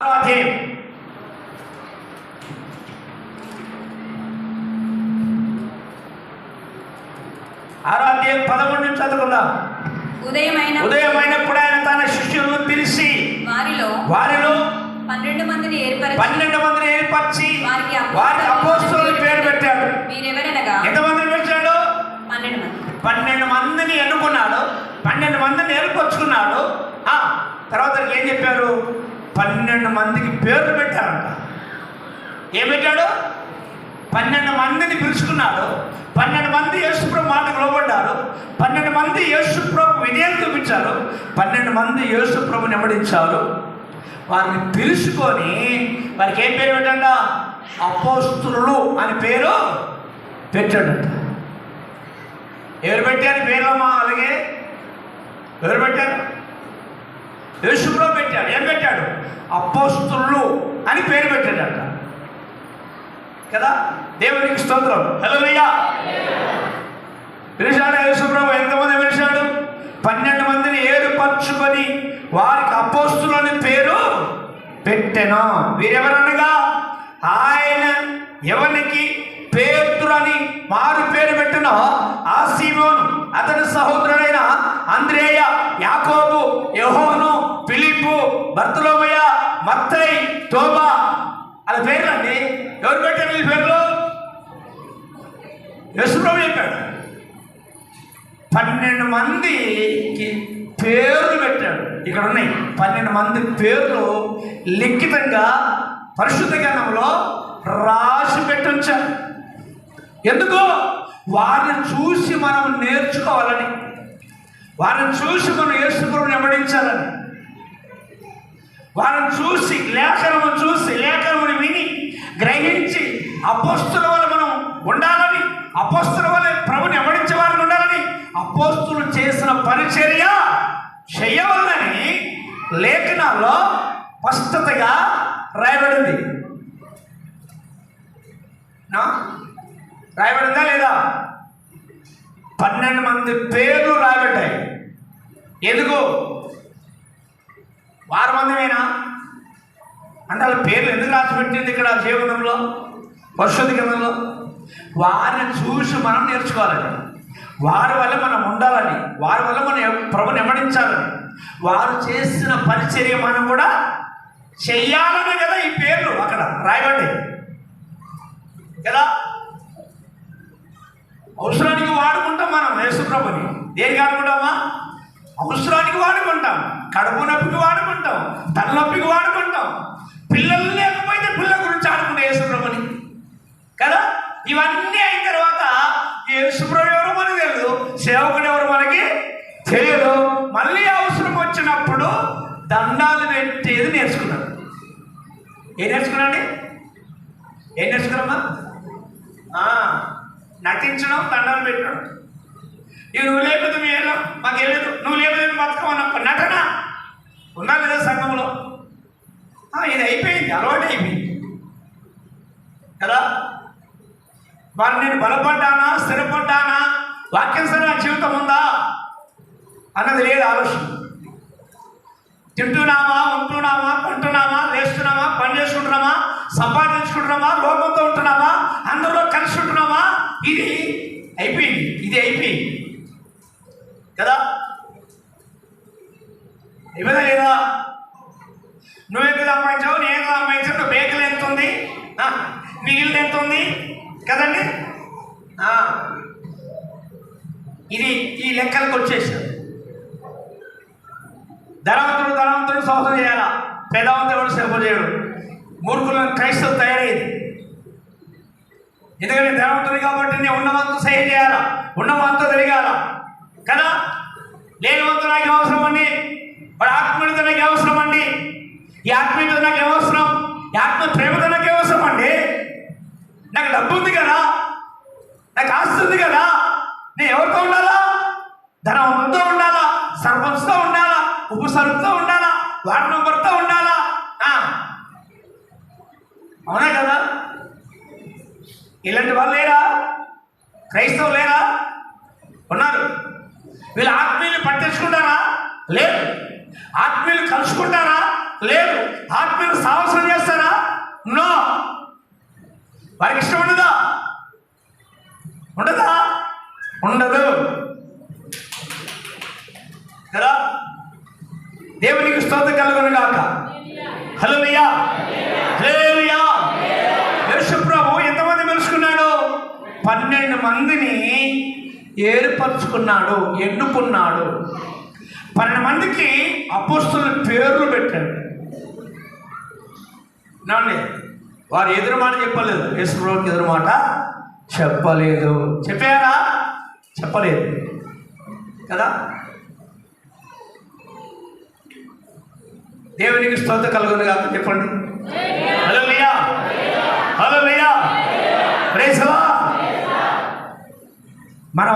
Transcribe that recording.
అధ్యాయం 11 నుంచి చదువుకుందాం. ఉదయమైనప్పుడు ఆయన తన శిష్యులను పిలిచి వారిలో 12 మందిని ఏర్పరిచి వారికి అపోస్తలుల పేరు పెట్టాడు. ఎంతమందిని పెట్టాడు? 12 మందిని ఎన్నుకున్నాడు, 12 మందిని ఏర్పరచుకున్నాడు. తర్వాత ఏం చెప్పారు? 12 మందికి పేర్లు పెట్టారంట. ఏం పెట్టాడు? 12 మందిని పిలుచుకున్నాడు. 12 మంది యేసుప్రభు మాటకు లోబడ్డారు. 12 మంది యేసుప్రభు విజయం చూపించారు. 12 మంది యేసుప్రభుని వెంబడించారు. వారిని పిలుచుకొని వారికి ఏం పేరు పెట్టండి? అపోస్తలులు అని పేరు పెట్టాడంట. ఎవరు పెట్టారు పేర్లమ్మా? అలాగే ఎవరు పెట్టారు? యేసుప్రభు పెట్టాడు. ఏం పెట్టాడు? అపోస్తలులు అని పేరు పెట్టాడంట కదా. దేవునికి స్తోత్రం. హల్లెలూయా. పిలిచాడు యేసుప్రభు. ఎంతమంది పిలిచాడు? 12 మందిని ఏర్పరచుకొని వారికి అపోస్తలులని పేరు పెట్టెను. వీరెవరనగా ఆయన ఎవరికి పేతురు అని మారు పేరు పెట్టినో ఆ సీమోను, అతని సహోదరుడైన అంద్రేయ, యాకోబు, యోహాను, ఫిలిప్పు, బర్తలోమయ, మత్తయి, తోమా అలా పేర్లు అండి. ఎవరు పెట్టారు ఈ పేర్లు? యేసుప్రభు చెప్పాడు. 12 మందికి పేర్లు పెట్టాడు. ఇక్కడ ఉన్నాయి 12 మంది పేర్లు లిఖితంగా పరిశుద్ధ గ్రంథంలో రాసి పెట్టించారు. ఎందుకు? వారిని చూసి మనం నేర్చుకోవాలని, వారిని చూసి మనం యేసుప్రభుని వెంబడించాలని, వారిని చూసి లేఖనముని విని గ్రహించి అపోస్తుల వల్ల మనం ఉండాలని, అపోస్తుల వల్ల ప్రభుని వెంబడించే వారిని ఉండాలని, అపోస్తులు చేసిన పరిచర్య చేయవలని లేఖనాల్లో స్పష్టతగా రాయబడింది. రాయబడిందా లేదా? 12 మంది పేర్లు రాయబడ్డాయి. ఎందుకు? వారి మందిమేనా అంటే వాళ్ళ పేర్లు ఎందుకు రాసిపెట్టింది ఇక్కడ జీవనంలో, పరిశుద్ధ గ్రంథంలో? వారిని చూసి మనం నేర్చుకోవాలని, వారి వల్ల మనం ఉండాలని, వారి వల్ల మనం ప్రభుని వెంబడించాలని, వారు చేసిన పరిచర్య మనం కూడా చెయ్యాలని కదా ఈ పేర్లు అక్కడ రాయబడ్డాయి కదా. అవసరానికి వాడుకుంటాం మనం యేసుప్రభుని. దేనికి వాడుకుంటామా? అవసరానికి వాడుకుంటాం, కడుపు నొప్పికి వాడుకుంటాం, తలనొప్పికి వాడుకుంటాం, పిల్లలు లేకపోతే పిల్లల గురించి ఆడుకుంటాం యేసుప్రభుని కదా. ఇవన్నీ అయిన తర్వాత యేసుప్రభు ఎవరు మనకు తెలియదు, సేవకుడు ఎవరు మనకి తెలియదు. మళ్ళీ అవసరం వచ్చినప్పుడు దండాలు పెట్టేది నేర్చుకున్నాడు. ఏం నేర్చుకున్నాండి? ఏం నేర్చుకున్నామా? నటించడం, దండాలు పెట్టడం. ఇక నువ్వు లేకపోతే మీ వెళ్ళాం, మాకు వెళ్ళలేదు, నువ్వు లేకపోతే బతకమన్నప్పుడు నటన ఉందా లేదా సంఘంలో? ఇది అయిపోయింది, అలవాటు అయిపోయింది కదా. మరి నేను బలపడ్డానా, స్థిరపడ్డానా, వాక్యానుసార జీవితం ఉందా అన్నది లేదు ఆలోచన. తింటున్నామా, ఉంటున్నామా, కొంటున్నామా, లేస్తున్నామా, పని చేసుకుంటున్నామా, సంపాదించుకుంటున్నామా, లోకంతో ఉంటున్నామా, అందరిలో కలిసి ఉంటున్నామా? ఇది అయిపోయింది, ఇది అయిపోయింది కదా. ఇవ్వదా లేదా? నువ్వెంత సంపాదించావు, నేను సంపాదించావు, నువ్వు బేకలు ఎంత ఉంది, మిగిలిన ఎంత ఉంది కదండి. ఇది ఈ లెక్కలకు వచ్చేసాడు. ధనవంతుడు సోదం చేయాలా, పేదవంతుడు సేవ చేయడు. మూర్ఖులను క్రైస్తవులు తయారయ్యేది. ఎందుకంటే ధనవంతుడు కాబట్టి నేను ఉన్నవంతు సహాయం చేయాలా, ఉన్నవంతు తిరగాల కదా. లేనివంతు నాకు అవసరం అండి, వాడు ఆత్మీయత నాకు అవసరం అండి, ఈ ఆత్మీయత నాకు అవసరం, ఈ ఆత్మ ప్రేమత నాకు అవసరం అండి. నాకు డబ్బు ఉంది కదా, నాకు ఆస్తి ఉంది కదా, నేను ఎవరితో ఉండాలా? ధనవంతుతో ఉండాలా, సర్పంచ్తో ఉండాలా, ఉపసర్పంతో ఉండాలా, వార్డు మెంబర్తో ఉండాలా? అవునా కదా? ఇలాంటి వాళ్ళు లేరా? క్రైస్తవులు లేరా? ఉన్నారు. వీళ్ళు ఆత్మీయులు పట్టించుకుంటారా? లేదు. ఆత్మీయులు కలుసుకుంటారా? లేదు. ఆత్మీయులు సాహసం చేస్తారా? నో. వారికి ఇష్టం ఉండదా? ఉండదా? ఉండదు కదా. దేవునికి స్తోత్రం కలుగును గాక. హల్లెలూయా, హల్లెలూయా. యేసు ప్రభు ఎంతమంది పిలుచుకున్నాడు? 12 మందిని ఏర్పరచుకున్నాడు, ఎన్నుకున్నాడు. 12 మందికి అపోస్తలుల పేర్లు పెట్టాడు. నాండి వారు ఎదురు మాట చెప్పలేదు, యేసు ప్రభువుకి ఎదురు మాట చెప్పలేదు. చెప్పారా? చెప్పలేదు కదా. దేవునికి స్తోత్రం కలుగును గాక. చెప్పండి హల్లెలూయా, హల్లెలూయా, ప్రైజ్ ది లార్డ్. మనం